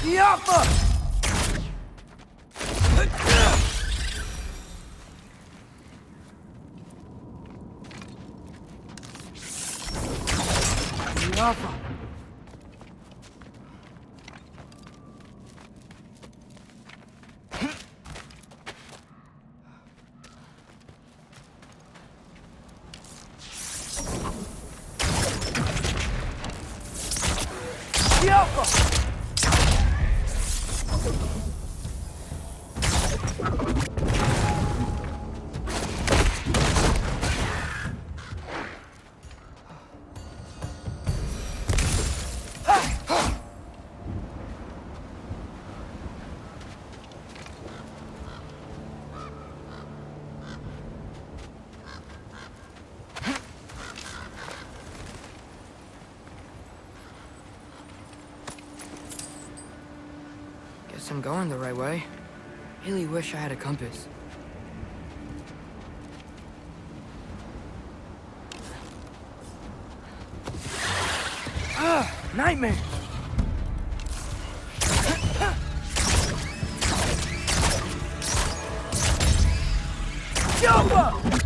Yapma! Yapma! Yapma! Guess I'm going the right way. Really wish I had a compass. Nightmare! Jump up!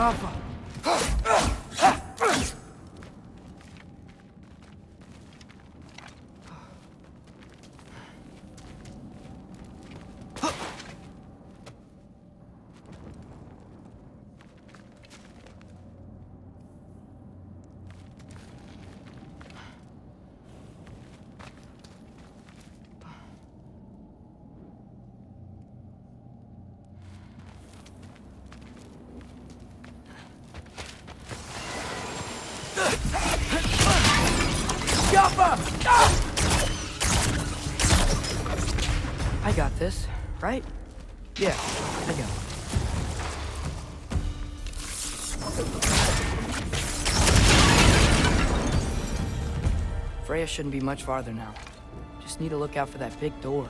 Alpha. I got this, right? Yeah, I got it. Freya shouldn't be much farther now. Just need to look out for that big door.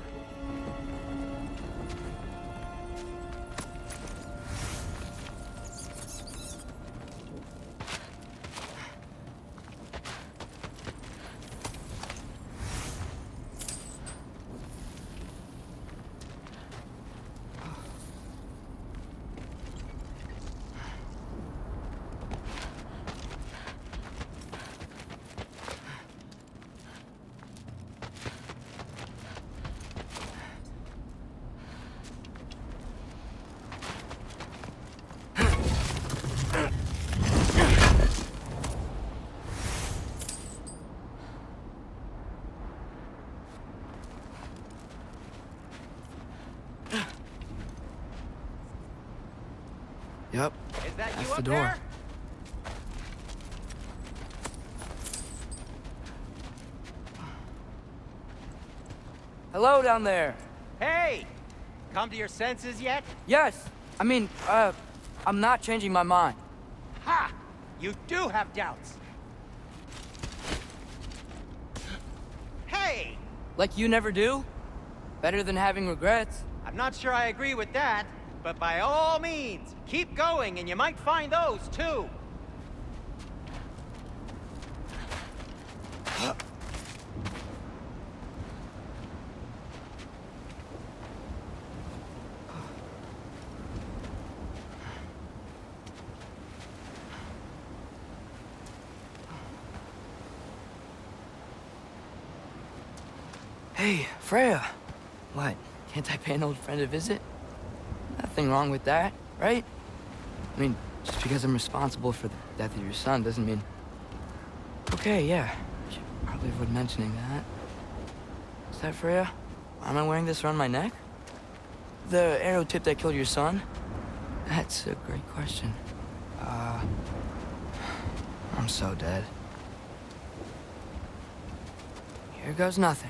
Yep, Is that that's you the up door. there? Hello down there. Hey! Come to your senses yet? Yes, I mean, I'm not changing my mind. Ha! You do have doubts. Hey! Like you never do? Better than having regrets. I'm not sure I agree with that, but by all means, keep going and you might find those too. Hey, Freya. What? Can't I pay an old friend a visit? Nothing wrong with that, right? I mean, just because I'm responsible for the death of your son doesn't mean... Okay, yeah. Should probably avoid mentioning that. Is that Freya? Why am I wearing this around my neck? The arrow tip that killed your son? That's a great question. I'm so dead. Here goes nothing.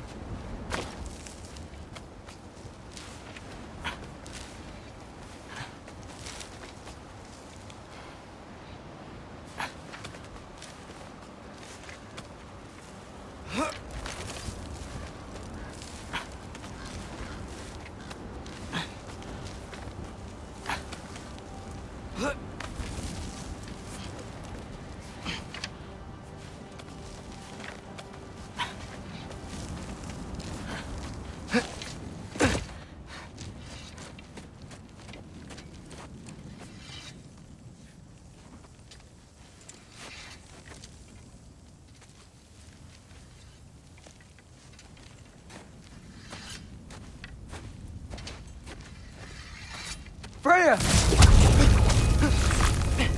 Freya!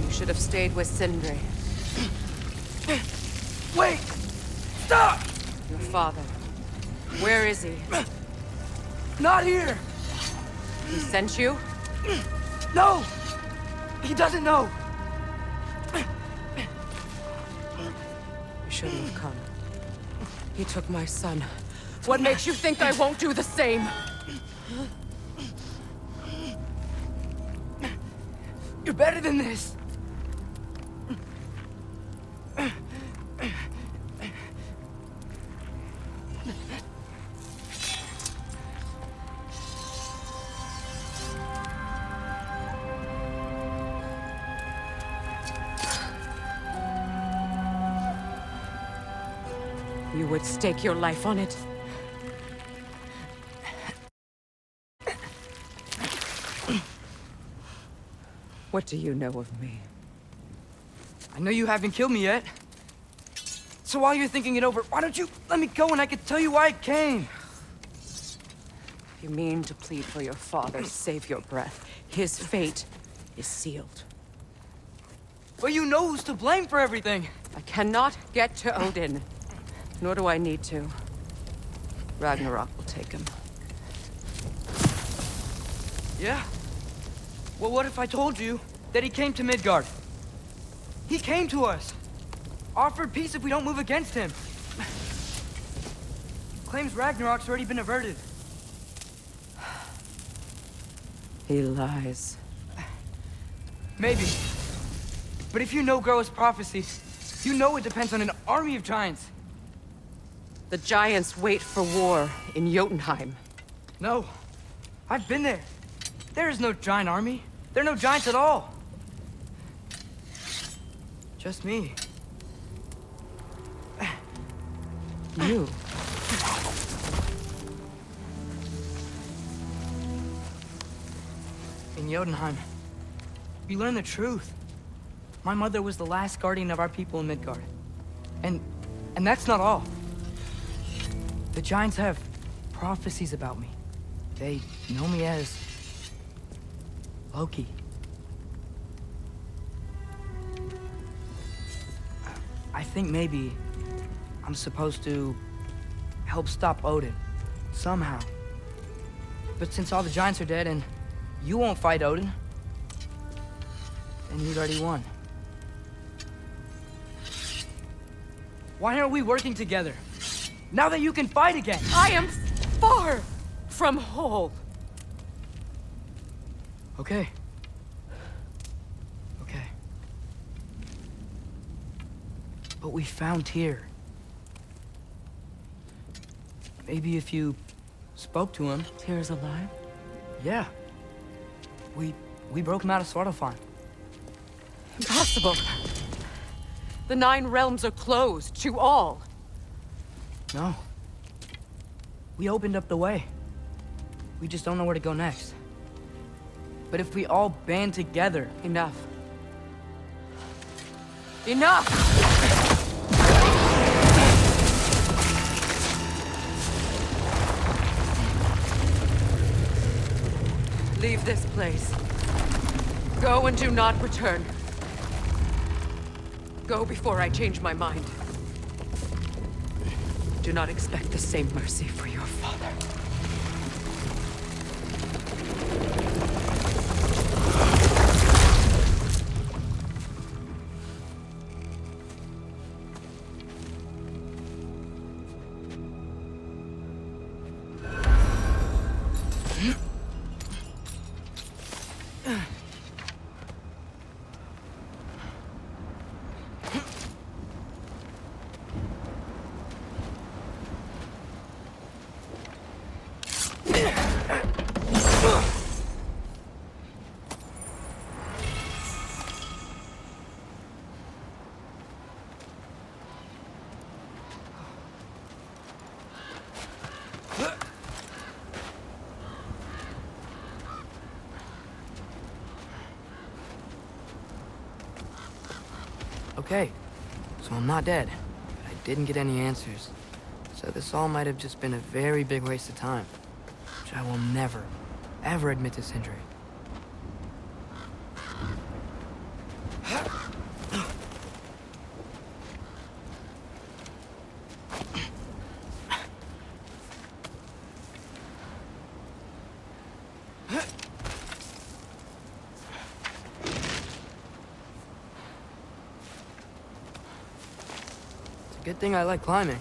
You should have stayed with Sindri. Wait! Stop! Your father. Where is he? Not here! He sent you? No! He doesn't know! You shouldn't have come. He took my son. What makes you think I won't do the same? You're better than this! You would stake your life on it? What do you know of me? I know you haven't killed me yet. So while you're thinking it over, why don't you let me go and I can tell you why I came? You mean to plead for your father, save your breath. His fate is sealed. But you know who's to blame for everything. I cannot get to Odin. Nor do I need to. Ragnarok will take him. Yeah? Well, what if I told you that he came to Midgard? He came to us. Offered peace if we don't move against him. Claims Ragnarok's already been averted. He lies. Maybe. But if you know Groa's prophecy, you know it depends on an army of giants. The giants wait for war in Jotunheim. No. I've been there. There is no giant army. There are no giants at all. Just me. You. In Jotunheim, we learn the truth. My mother was the last guardian of our people in Midgard. And that's not all. The giants have prophecies about me. They know me as Loki. I think maybe I'm supposed to help stop Odin, somehow. But since all the giants are dead and you won't fight Odin, then you'd already won. Why aren't we working together? Now that you can fight again! I am far from whole. Okay. Okay. But we found Tyr. Maybe if you spoke to him... Tyr's alive? Yeah. We broke him out of Svartalfheim. Impossible. The 9 realms are closed to all. No. We opened up the way. We just don't know where to go next. But if we all band together... Enough. Enough! Leave this place. Go and do not return. Go before I change my mind. Do not expect the same mercy for your father. Okay, so I'm not dead, but I didn't get any answers. So this all might have just been a very big waste of time, which I will never, ever admit to Sindri. Good thing I like climbing.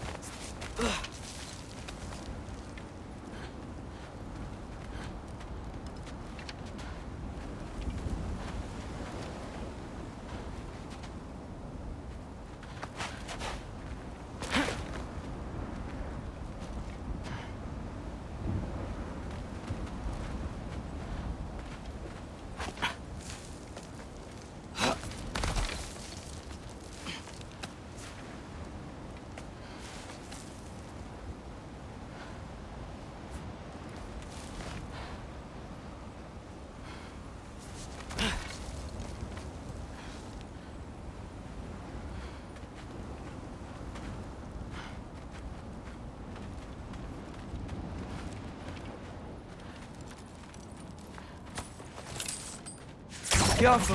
Jaffa!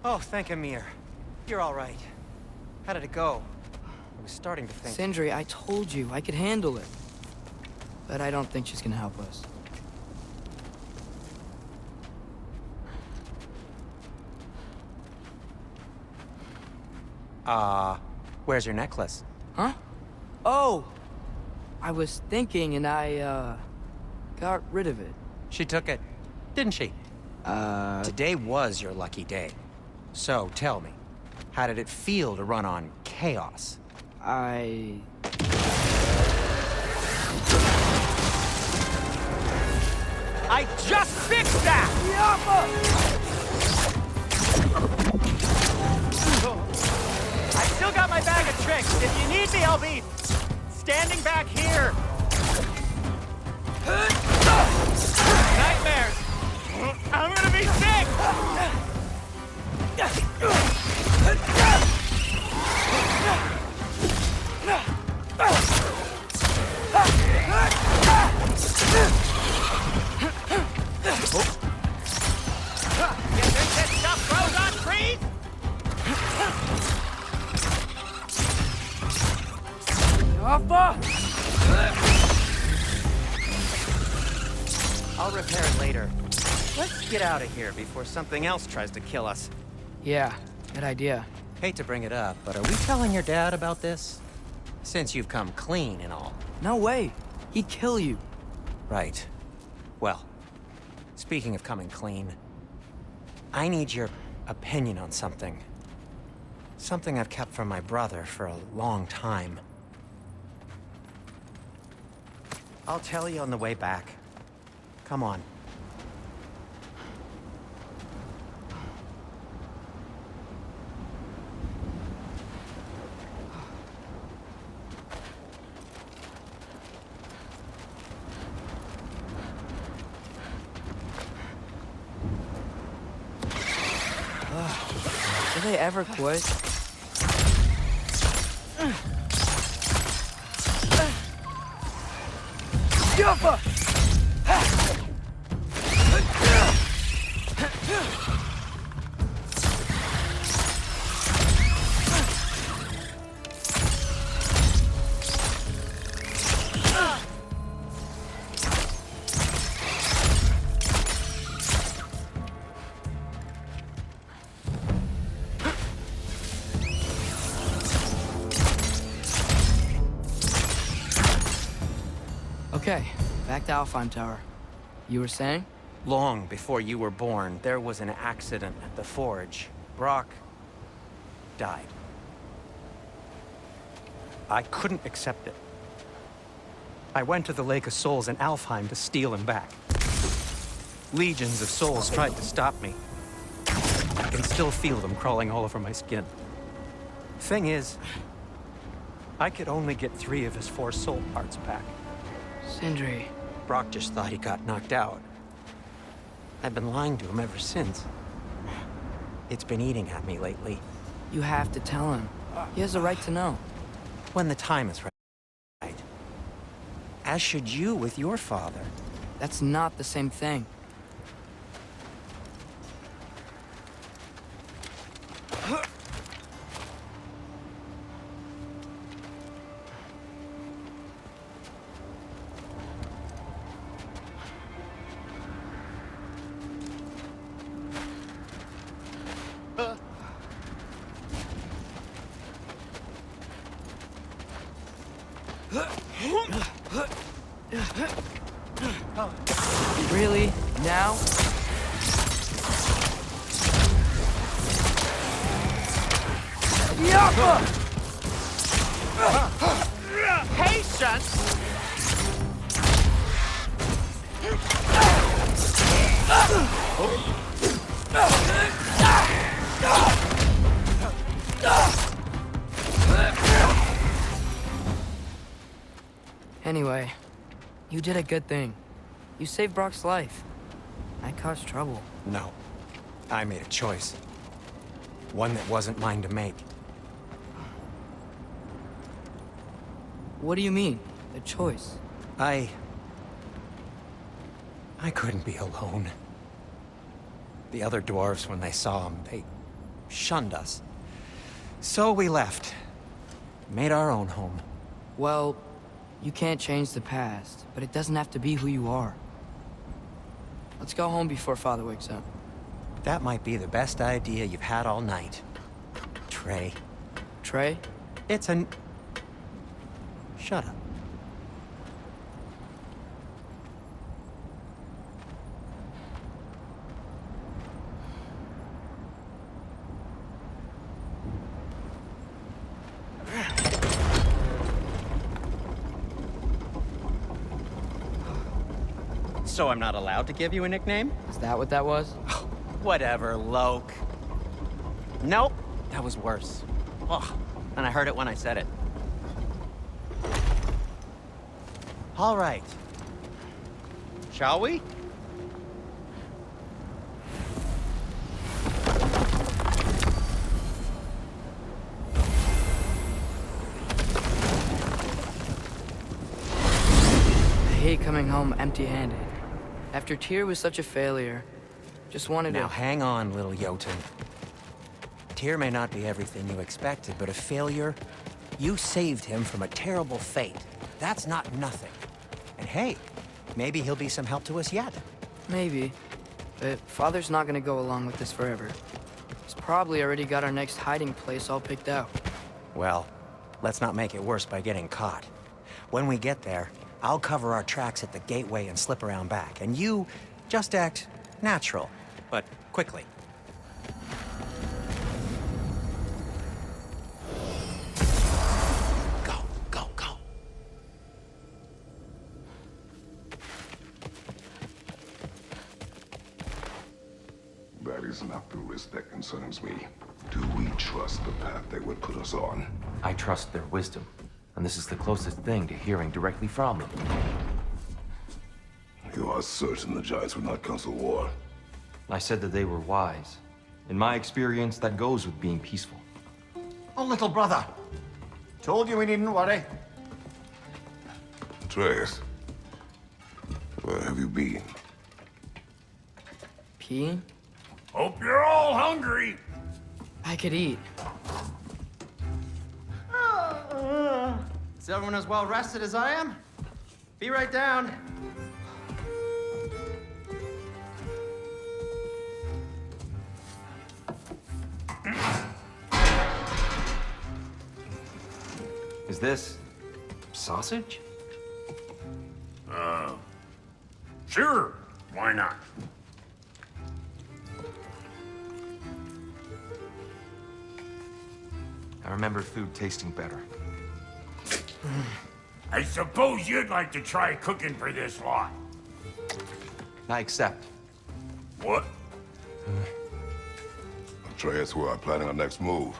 Oh, thank Amir. You're all right. How did it go? I was starting to think... Sindri, I told you I could handle it. But I don't think she's gonna help us. Where's your necklace? Huh? Oh! I was thinking and I, got rid of it. She took it, didn't she? Today was your lucky day. So, tell me, how did it feel to run on chaos? I just fixed that! I still got my bag of tricks. If you need me, I'll be standing back here. Nightmares. I'm gonna be sick! You think this stuff grows on trees? Jaffa! I'll repair it later. Let's get out of here before something else tries to kill us. Yeah, good idea. Hate to bring it up, but are we telling your dad about this? Since you've come clean and all. No way. He'd kill you. Right. Well, speaking of coming clean, I need your opinion on something. Something I've kept from my brother for a long time. I'll tell you on the way back. Come on. Do they ever quit? Jaffa! Okay, back to Alfheim Tower. You were saying? Long before you were born, there was an accident at the forge. Brock died. I couldn't accept it. I went to the Lake of Souls in Alfheim to steal him back. Legions of souls tried to stop me. I can still feel them crawling all over my skin. Thing is, I could only get 3 of his 4 soul parts back. Sindri. Brock just thought he got knocked out. I've been lying to him ever since. It's been eating at me lately. You have to tell him. He has a right to know. When the time is right. As should you with your father. That's not the same thing. Really? Now? Patience! Anyway, you did a good thing. You saved Brock's life. I caused trouble. No. I made a choice. One that wasn't mine to make. What do you mean? A choice? I couldn't be alone. The other dwarves, when they saw him, they shunned us. So we left. Made our own home. Well, you can't change the past, but it doesn't have to be who you are. Let's go home before Father wakes up. That might be the best idea you've had all night. Trey. Trey? It's an... Shut up. So I'm not allowed to give you a nickname? Is that what that was? Whatever, Loke. Nope, that was worse. Ugh, and I heard it when I said it. All right. Shall we? I hate coming home empty-handed. After Tyr was such a failure, just wanted Now to... hang on, little Jotun. Tyr may not be everything you expected, but a failure? You saved him from a terrible fate. That's not nothing. And hey, maybe he'll be some help to us yet. Maybe. But Father's not gonna go along with this forever. He's probably already got our next hiding place all picked out. Well, let's not make it worse by getting caught. When we get there, I'll cover our tracks at the gateway and slip around back. And you just act natural, but quickly. Go, go, go. That is not the risk that concerns me. Do we trust the path they would put us on? I trust their wisdom, and this is the closest thing to hearing directly from them. You are certain the Giants would not counsel war? I said that they were wise. In my experience, that goes with being peaceful. Oh, little brother. Told you we needn't worry. Atreus, where have you been? Peeing? Hope you're all hungry. I could eat. Is everyone as well rested as I am? Be right down. Is this sausage? Sure. Why not? I remember food tasting better. I suppose you'd like to try cooking for this lot. I accept. What? Atreus, we are planning our next move.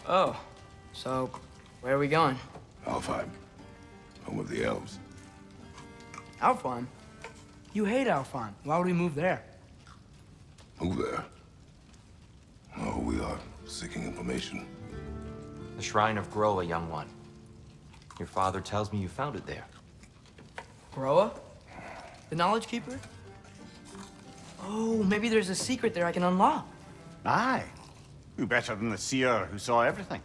Oh, so where are we going? Alfheim, home of the elves. Alfheim? You hate Alfheim. Why would we move there? Who there? Oh, we are seeking information. The Shrine of Groa, young one. Your father tells me you found it there. Groa? The Knowledge Keeper? Oh, maybe there's a secret there I can unlock. Aye. Who better than the seer who saw everything?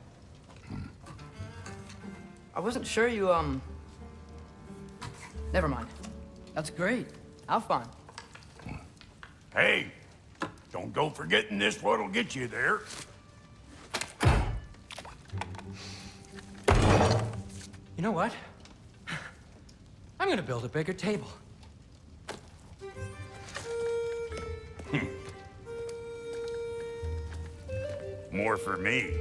I wasn't sure you, Never mind. That's great. Alfheim. Hey, don't go forgetting this what'll get you there. You know what? I'm gonna build a bigger table. More for me.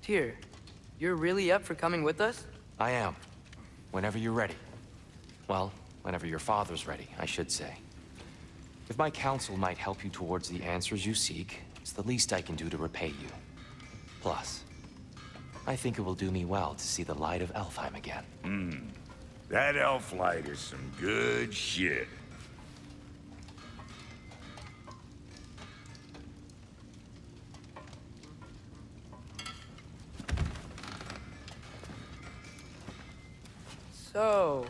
Tyr, you're really up for coming with us? I am. Whenever you're ready. Well, whenever your father's ready, I should say. If my counsel might help you towards the answers you seek, it's the least I can do to repay you. Plus, I think it will do me well to see the light of Alfheim again. That elf light is some good shit. So,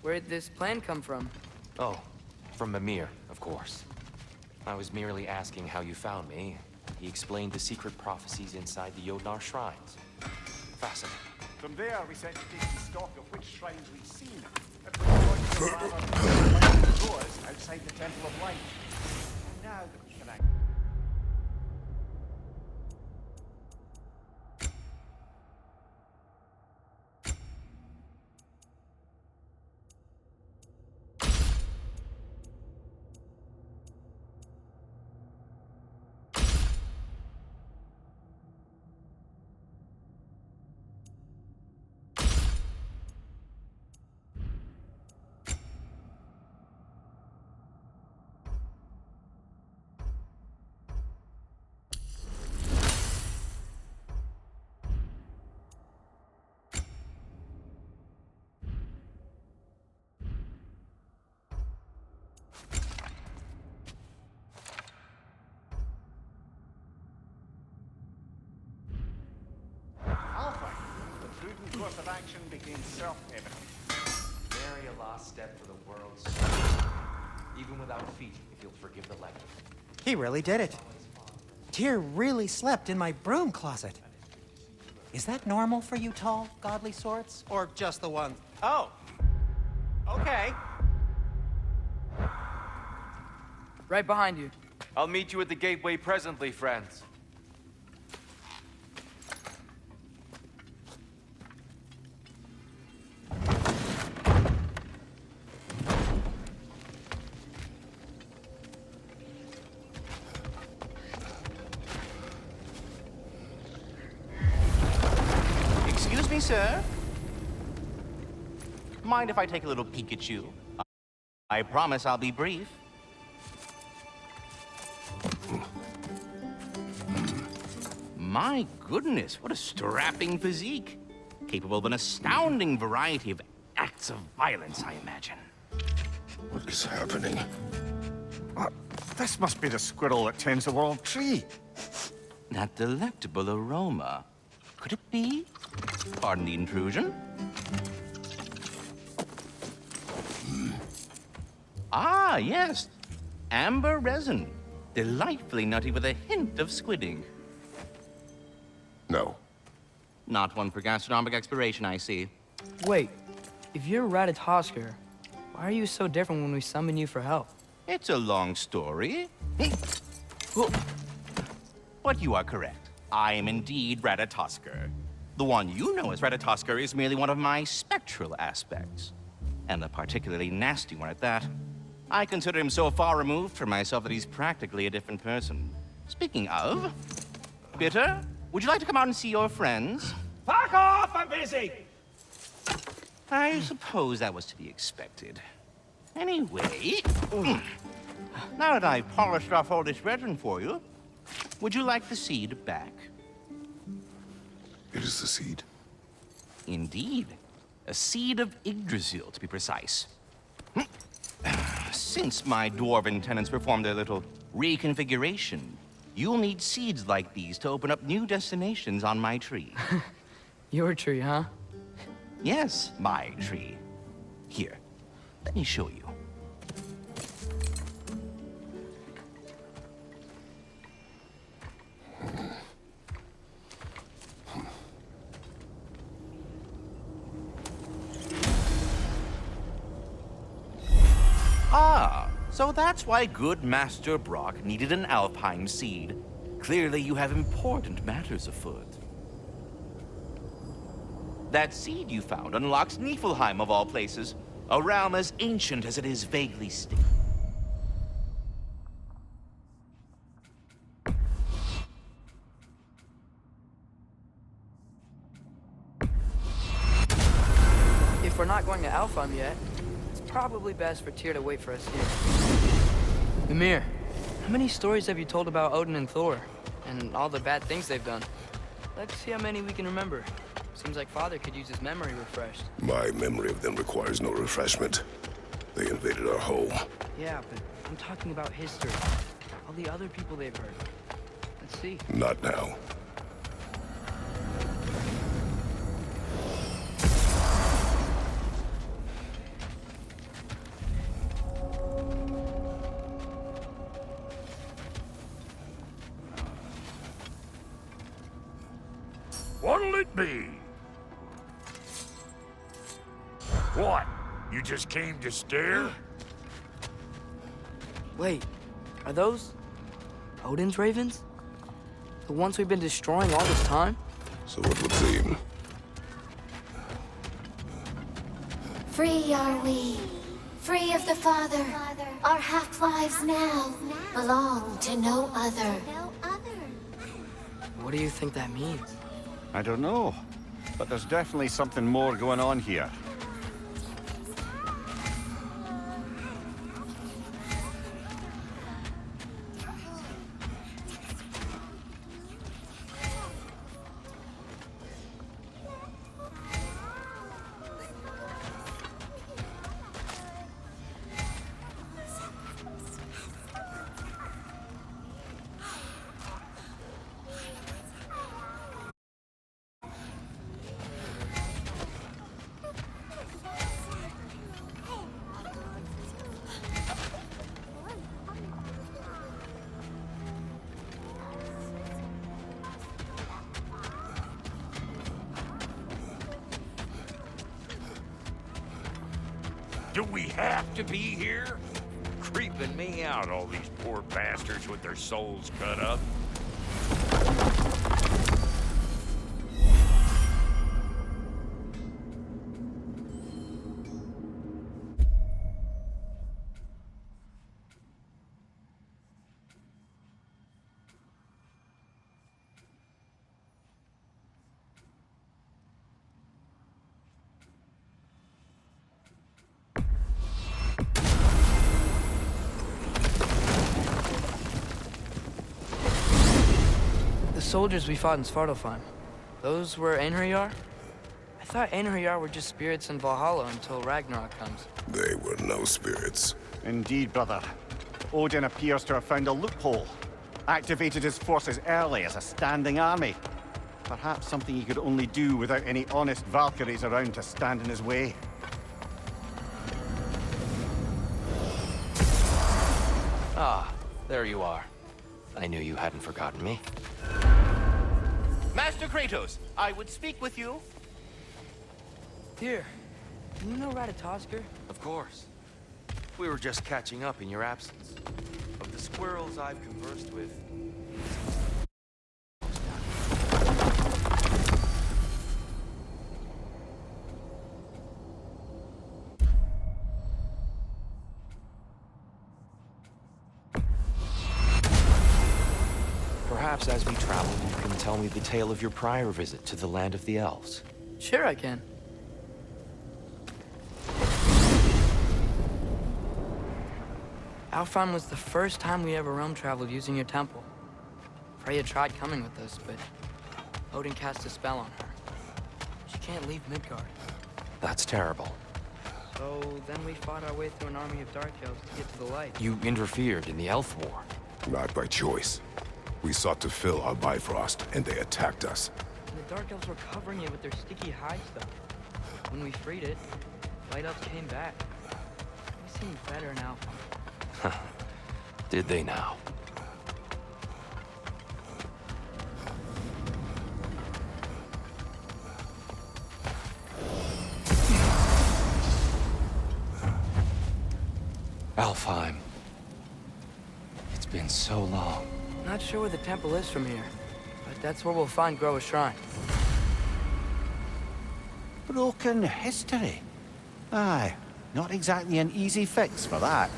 where'd this plan come from? Oh, from Mimir, of course. I was merely asking how you found me. He explained the secret prophecies inside the Jotnar shrines. Fascinating. From there, we set to take stock of which shrines we'd seen. At which point, the rather doors outside the Temple of Light. And now that we can act. The course of action became self-evident. Nary a lost step for the world's even without feet, if you'll forgive the legend. He really did it. Tyr really slept in my broom closet. Is that normal for you tall, godly sorts? Or just the one? Oh! Okay. Right behind you. I'll meet you at the gateway presently, friends. Excuse me, sir? Mind if I take a little peek at you? I promise I'll be brief. My goodness, what a strapping physique. Capable of an astounding variety of acts of violence, I imagine. What is happening? This must be the squirrel that tends the world tree. That delectable aroma. Could it be? Pardon the intrusion. Ah, yes. Amber resin. Delightfully nutty with a hint of squidding. No. Not one for gastronomic exploration, I see. Wait, if you're Ratatoskr, why are you so different when we summon you for help? It's a long story. But you are correct. I am indeed Ratatoskr. The one you know as Ratatoskr is merely one of my spectral aspects. And a particularly nasty one at that. I consider him so far removed from myself that he's practically a different person. Speaking of, Bitter, would you like to come out and see your friends? Fuck off! I'm busy! I suppose that was to be expected. Anyway, now that I've polished off all this resin for you, would you like the seed back? It is the seed. Indeed. A seed of Yggdrasil, to be precise. Since my dwarven tenants performed their little reconfiguration, you'll need seeds like these to open up new destinations on my tree. Your tree, huh? Yes, my tree. Here, let me show you. Ah, so that's why good Master Brock needed an Alpine seed. Clearly you have important matters afoot. That seed you found unlocks Niflheim of all places, a realm as ancient as it is vaguely still. If we're not going to Alfheim yet, it's probably best for Tyr to wait for us here. Mimir, how many stories have you told about Odin and Thor? And all the bad things they've done? Let's see how many we can remember. Seems like Father could use his memory refreshed. My memory of them requires no refreshment. They invaded our home. Yeah, but I'm talking about history. All the other people they've heard. Let's see. Not now. What'll it be? What? You just came to stare? Wait, are those Odin's ravens? The ones we've been destroying all this time? So it would seem. Free are we, free of the Father. Our half-lives now belong to no other. What do you think that means? I don't know, but there's definitely something more going on here. Do we have to be here? Creeping me out, all these poor bastards with their souls cut up. The soldiers we fought in Svartalfheim, those were Einherjar? I thought Einherjar were just spirits in Valhalla until Ragnarök comes. They were no spirits. Indeed, brother. Odin appears to have found a loophole. Activated his forces early as a standing army. Perhaps something he could only do without any honest Valkyries around to stand in his way. Ah, there you are. I knew you hadn't forgotten me. Master Kratos, I would speak with you. Here, do you know Ratatoskr? Of course. We were just catching up in your absence. Of the squirrels I've conversed with, perhaps as we travel, you can tell me the tale of your prior visit to the land of the elves. Sure I can. Alfheim was the first time we ever realm traveled using your temple. Freya tried coming with us, but Odin cast a spell on her. She can't leave Midgard. That's terrible. So then we fought our way through an army of dark elves to get to the light. You interfered in the Elf War. Not by choice. We sought to fill our Bifrost, and they attacked us. And the dark elves were covering it with their sticky hide stuff. When we freed it, light elves came back. We seemed better in Alfheim. Did they now? Alfheim. It's been so long. Not sure where the temple is from here, but that's where we'll find Groa's shrine. Broken history. Aye, not exactly an easy fix for that.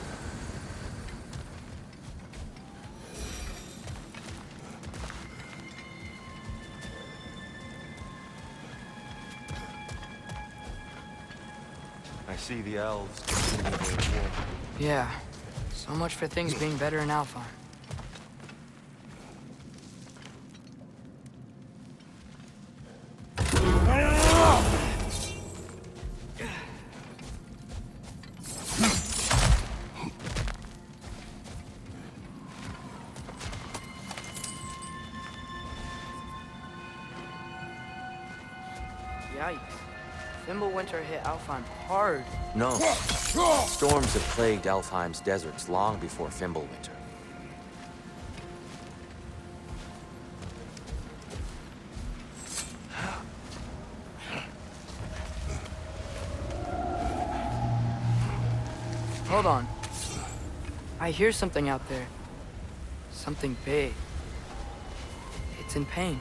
I see the elves continuing their war. Yeah, so much for things being better in Alfheim. Ah! Yikes. Fimbulwinter hit Alfheim hard. No. Storms have plagued Alfheim's deserts long before Fimbulwinter. Hold on. I hear something out there. Something big. It's in pain.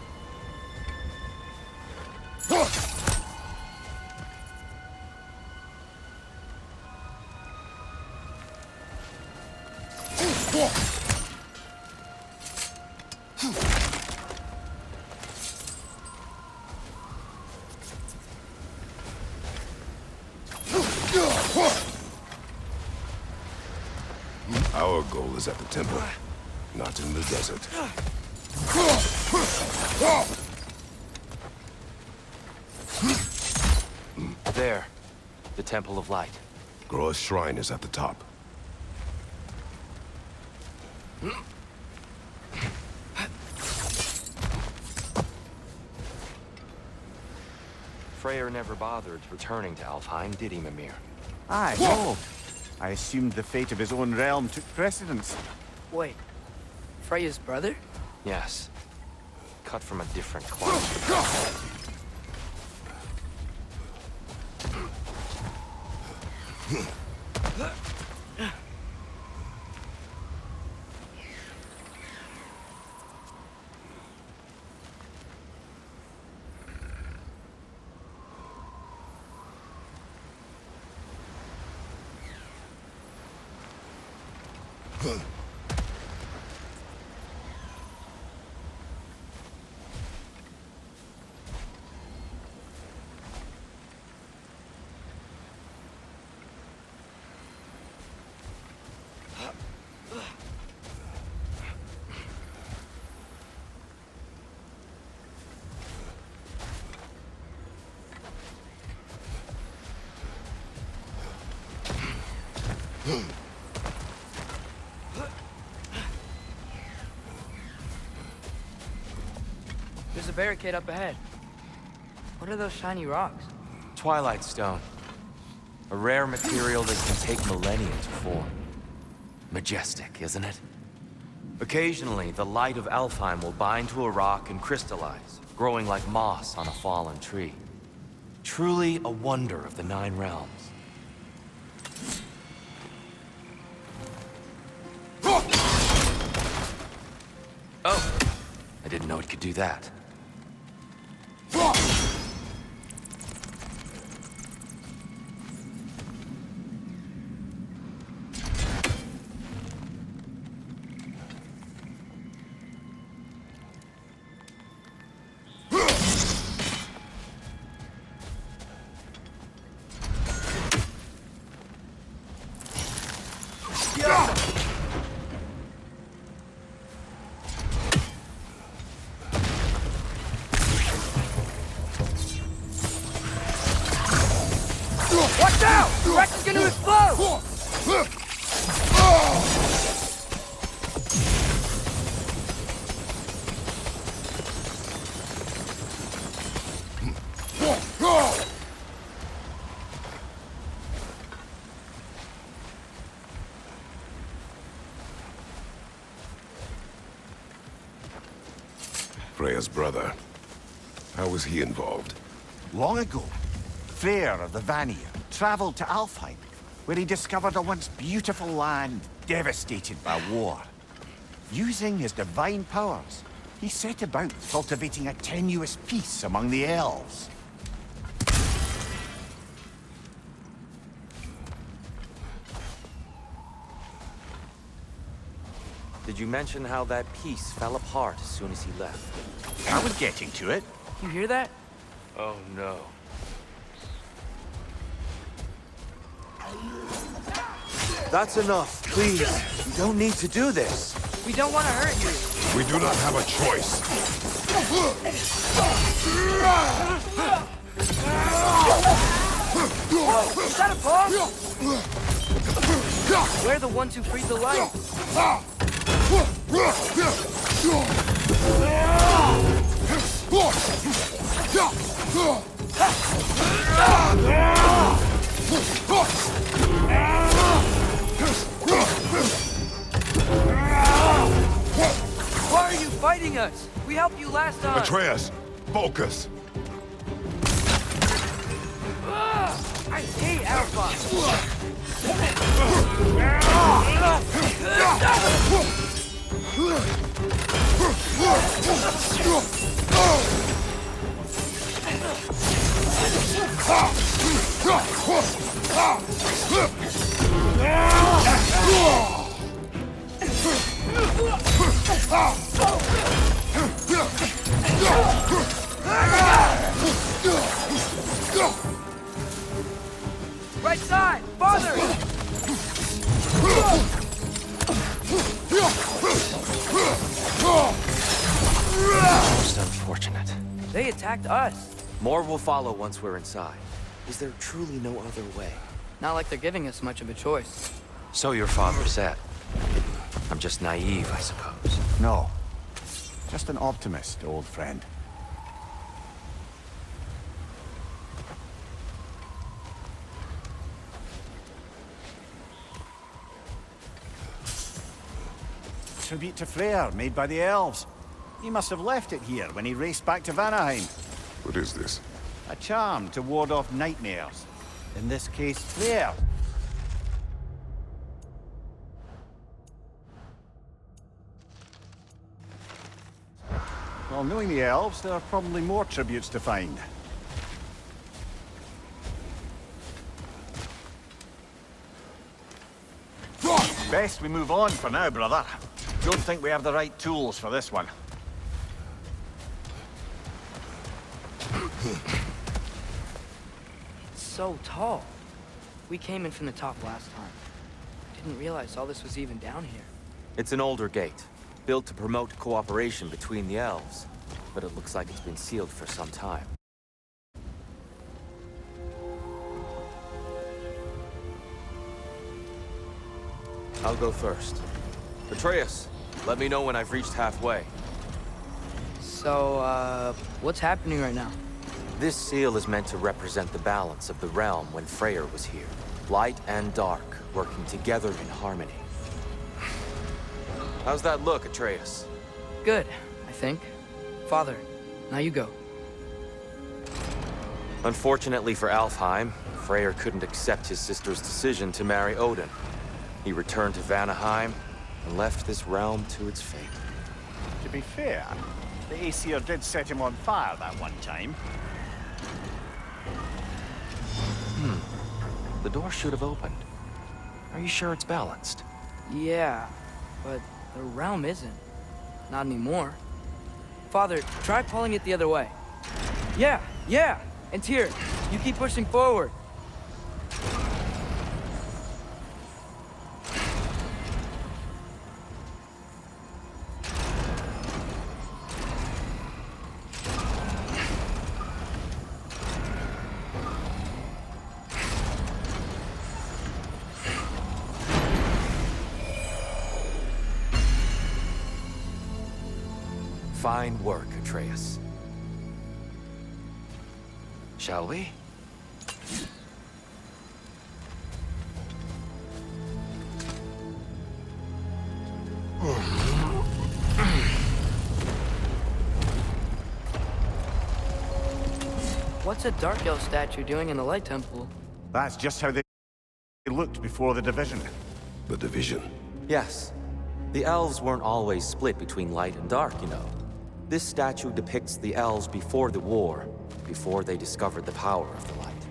Our goal is at the temple, not in the desert. There. The Temple of Light. Groa's shrine is at the top. Freyr never bothered returning to Alfheim, did he, Mimir? Aye, no. I assumed the fate of his own realm took precedence. Wait. Freya's brother? Yes. Cut from a different cloth. There's a barricade up ahead. What are those shiny rocks? Twilight Stone. A rare material that can take millennia to form. Majestic, isn't it? Occasionally, the light of Alfheim will bind to a rock and crystallize, growing like moss on a fallen tree. Truly a wonder of the Nine Realms. Oh! I didn't know it could do that. Watch out! The wreck is gonna explode! Freya's brother. How was he involved? Long ago, Freyr of the Vanir traveled to Alfheim, where he discovered a once beautiful land devastated by war. Using his divine powers, he set about cultivating a tenuous peace among the elves. Did you mention how that piece fell apart as soon as he left? I was getting to it. You hear that? Oh no. That's enough, please. You don't need to do this. We don't want to hurt you. We do not have a choice. Is that a bomb? We're the ones who freed the light. leaving us. We helped you last time. Atreus, focus. I hate Alpha. Right side, farther! Most unfortunate. They attacked us. More will follow once we're inside. Is there truly no other way? Not like they're giving us much of a choice. So your father said. I'm just naive, I suppose. No. Just an optimist, old friend. Tribute to Freyr, made by the elves. He must have left it here when he raced back to Vanaheim. What is this? A charm to ward off nightmares. In this case, Freyr. Well, knowing the elves, there are probably more tributes to find. Best we move on for now, brother. Don't think we have the right tools for this one. It's so tall. We came in from the top last time. Didn't realize all this was even down here. It's an older gate, built to promote cooperation between the elves. But it looks like it's been sealed for some time. I'll go first. Atreus, let me know when I've reached halfway. So, what's happening right now? This seal is meant to represent the balance of the realm when Freyr was here. Light and dark, working together in harmony. How's that look, Atreus? Good, I think. Father, now you go. Unfortunately for Alfheim, Freyr couldn't accept his sister's decision to marry Odin. He returned to Vanaheim and left this realm to its fate. To be fair, the Aesir did set him on fire that one time. The door should have opened. Are you sure it's balanced? Yeah, but the realm isn't. Not anymore. Father, try pulling it the other way. Yeah! And Tyr, you keep pushing forward. Fine work, Atreus. Shall we? What's a Dark Elf statue doing in the Light Temple? That's just how they looked before the division. The division. Yes. The elves weren't always split between light and dark, you know. This statue depicts the elves before the war, before they discovered the power of the light.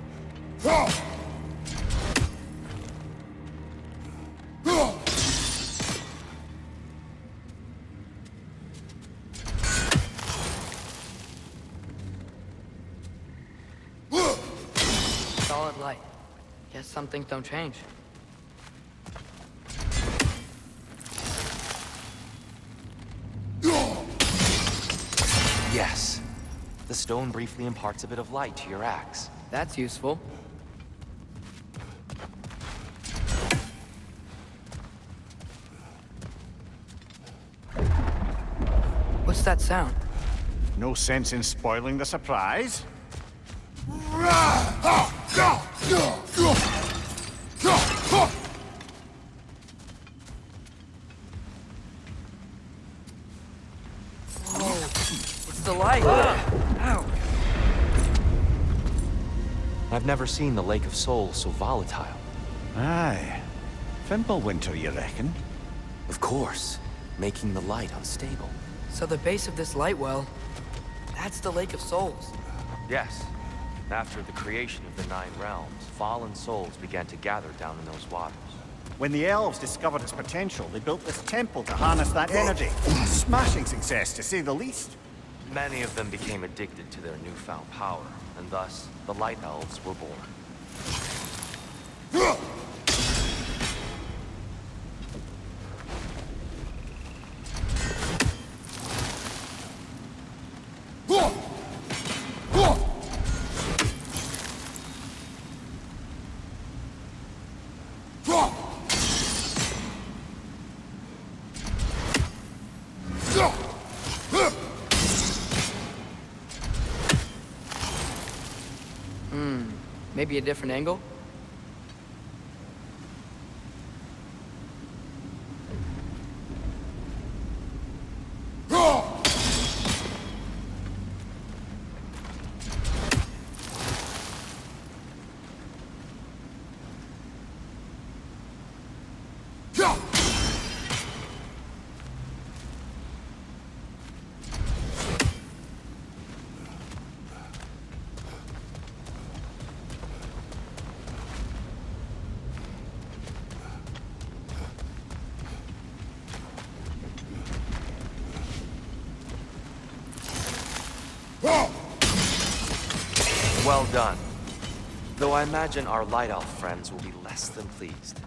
Solid light. Guess some things don't change. Yes. The stone briefly imparts a bit of light to your axe. That's useful. What's that sound? No sense in spoiling the surprise. the light. Ow. I've never seen the Lake of Souls so volatile. Aye. Fimbulwinter, you reckon? Of course, making the light unstable. So the base of this light well, that's the Lake of Souls. Yes. After the creation of the Nine Realms, fallen souls began to gather down in those waters. When the elves discovered its potential, they built this temple to harness that energy. Smashing success, to say the least. Many of them became addicted to their newfound power, and thus, the Light Elves were born. Maybe a different angle? Well done. Though I imagine our Light Elf friends will be less than pleased.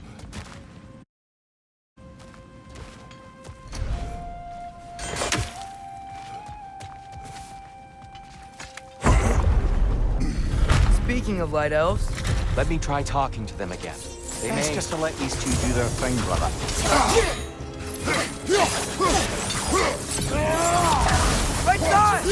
Speaking of Light Elves... Let me try talking to them again. They Best may... just to let these two do their thing, brother. Right side!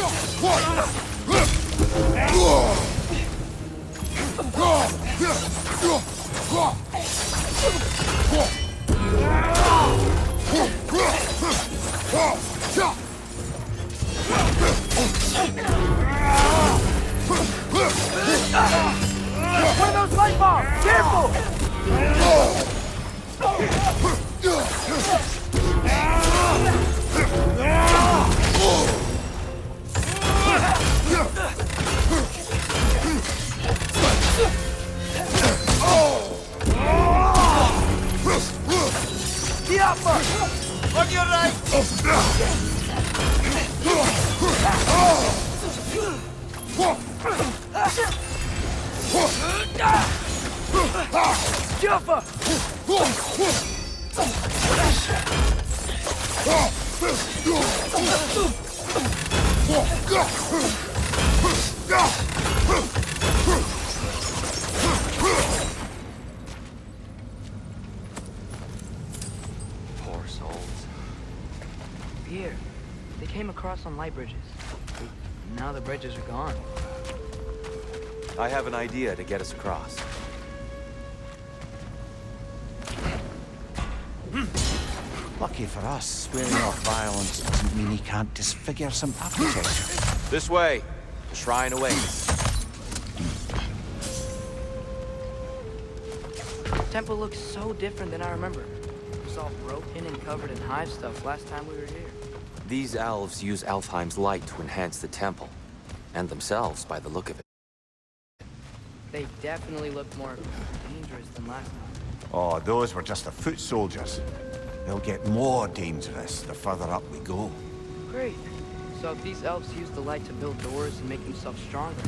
One of those light bombs! Careful! Get up, bud! On your right! Jumper! Poor souls. Here, they came across on light bridges. Now the bridges are gone. I have an idea to get us across. Lucky for us, swearing off violence doesn't mean he can't disfigure some architecture. This way. The shrine awaits. The temple looks so different than I remember. It was all broken and covered in hive stuff last time we were here. These elves use Alfheim's light to enhance the temple. And themselves, by the look of it. They definitely look more dangerous than last time. Oh, those were just the foot soldiers. They'll get more dangerous the further up we go. Great. So if these elves use the light to build doors and make themselves stronger,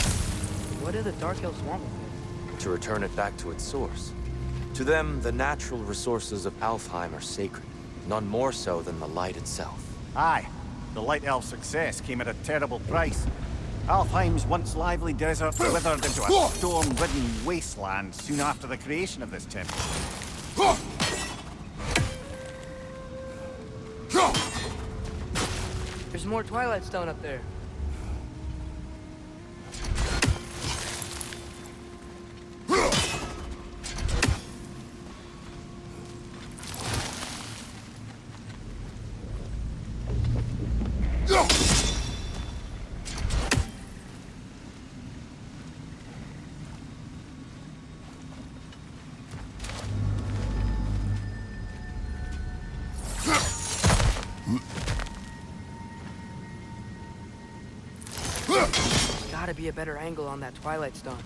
what do the Dark Elves want with it? To return it back to its source. To them, the natural resources of Alfheim are sacred. None more so than the light itself. Aye. The Light Elf success came at a terrible price. Alfheim's once lively desert withered into a storm-ridden wasteland soon after the creation of this temple. There's more Twilight Stone up there. gotta be a better angle on that Twilight Stone.